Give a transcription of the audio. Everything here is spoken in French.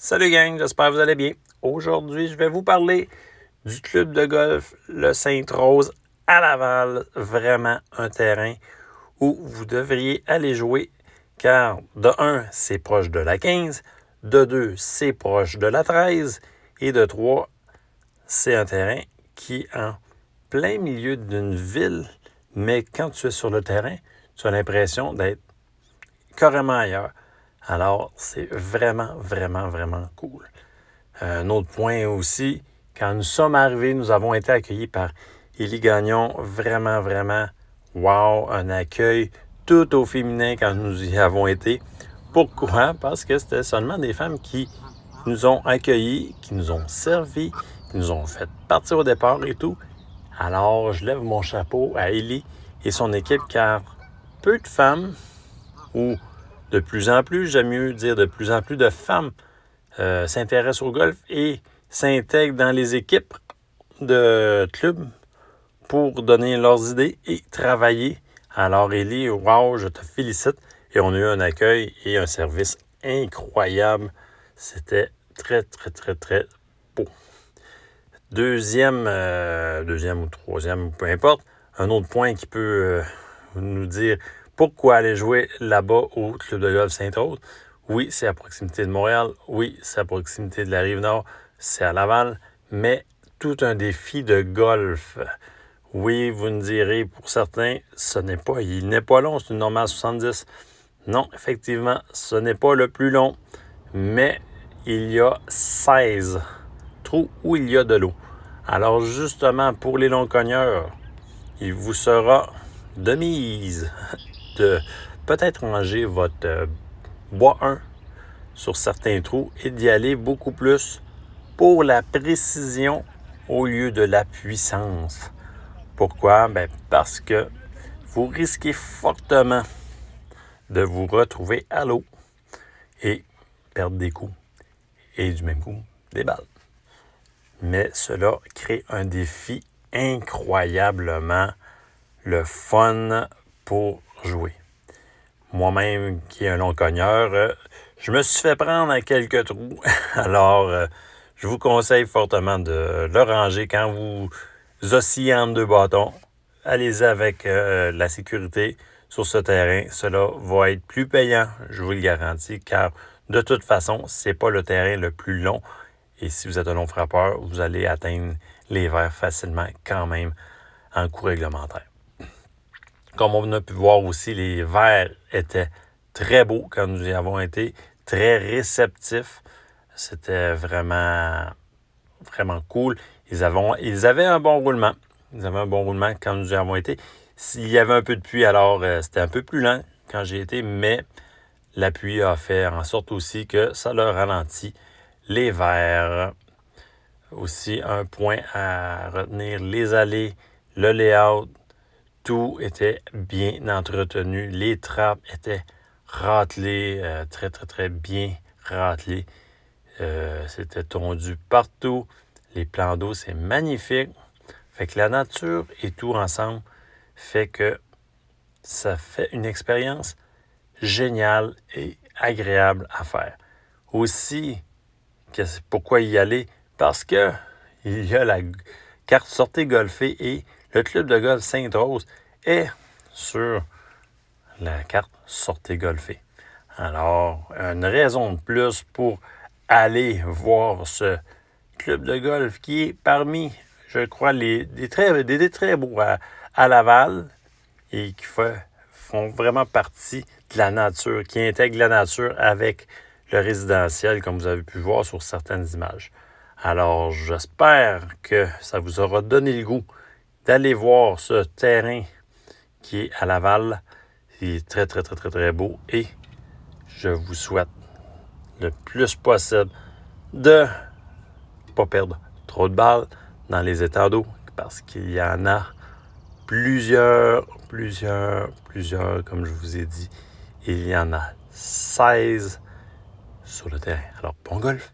Salut gang, j'espère que vous allez bien. Aujourd'hui, je vais vous parler du club de golf Le Sainte-Rose à Laval. Vraiment un terrain où vous devriez aller jouer car de 1, c'est proche de la 15, de 2, c'est proche de la 13 et de 3, c'est un terrain qui est en plein milieu d'une ville, mais quand tu es sur le terrain, tu as l'impression d'être carrément ailleurs. Alors, c'est vraiment cool. Un autre point aussi, quand nous sommes arrivés, nous avons été accueillis par Élie Gagnon. Vraiment, wow, un accueil tout au féminin quand nous y avons été. Pourquoi? Parce que c'était seulement des femmes qui nous ont accueillis, qui nous ont servi, qui nous ont fait partir au départ et tout. Alors, je lève mon chapeau à Élie et son équipe car peu de femmes, ou de plus en plus, j'aime mieux dire de plus en plus de femmes s'intéressent au golf et s'intègrent dans les équipes de clubs pour donner leurs idées et travailler. Alors, Élie, wow, je te félicite. Et on a eu un accueil et un service incroyable. C'était très beau. Deuxième ou troisième, peu importe, un autre point qui peut nous dire pourquoi aller jouer là-bas au Club de golf Sainte-Rose. Oui, c'est à proximité de Montréal. Oui, c'est à proximité de la Rive-Nord. C'est à Laval. Mais tout un défi de golf. Oui, vous me direz, pour certains, il n'est pas long, c'est une normale 70. Non, effectivement, ce n'est pas le plus long. Mais il y a 16 trous où il y a de l'eau. Alors, justement, pour les longs cogneurs, il vous sera de mise de peut-être ranger votre bois 1 sur certains trous et d'y aller beaucoup plus pour la précision au lieu de la puissance. Pourquoi? Parce que vous risquez fortement de vous retrouver à l'eau et perdre des coups et du même coup des balles. Mais cela crée un défi incroyablement le fun pour jouer. Moi-même, qui est un long cogneur, je me suis fait prendre à quelques trous. Alors, je vous conseille fortement de le ranger quand vous oscillez entre deux bâtons. Allez-y avec la sécurité sur ce terrain. Cela va être plus payant, je vous le garantis, car de toute façon, c'est pas le terrain le plus long. Et si vous êtes un long frappeur, vous allez atteindre les verts facilement quand même en coup réglementaire. Comme on a pu voir aussi, les verts étaient très beaux quand nous y avons été, très réceptifs. C'était vraiment cool. Ils avaient un bon roulement. Ils avaient un bon roulement quand nous y avons été. S'il y avait un peu de pluie, alors c'était un peu plus lent quand j'ai été, mais la pluie a fait en sorte aussi que ça leur ralentit les verts. Aussi, un point à retenir, les allées, le layout, tout était bien entretenu. Les trappes étaient râtelées, très bien râtelées. C'était tondu partout. Les plans d'eau, c'est magnifique. Fait que la nature et tout ensemble fait que ça fait une expérience géniale et agréable à faire. Aussi, pourquoi y aller? Parce que il y a la carte Sortez golfer et le club de golf Sainte-Rose est sur la carte Sortez golfer. Alors, une raison de plus pour aller voir ce club de golf qui est parmi, je crois, des très beaux à Laval et qui font vraiment partie de la nature, qui intègrent la nature avec le résidentiel, comme vous avez pu voir sur certaines images. Alors, j'espère que ça vous aura donné le goût d'aller voir ce terrain qui est à Laval. Il est très beau et je vous souhaite le plus possible de ne pas perdre trop de balles dans les étangs d'eau parce qu'il y en a plusieurs, comme je vous ai dit. Il y en a 16 sur le terrain. Alors, bon golf!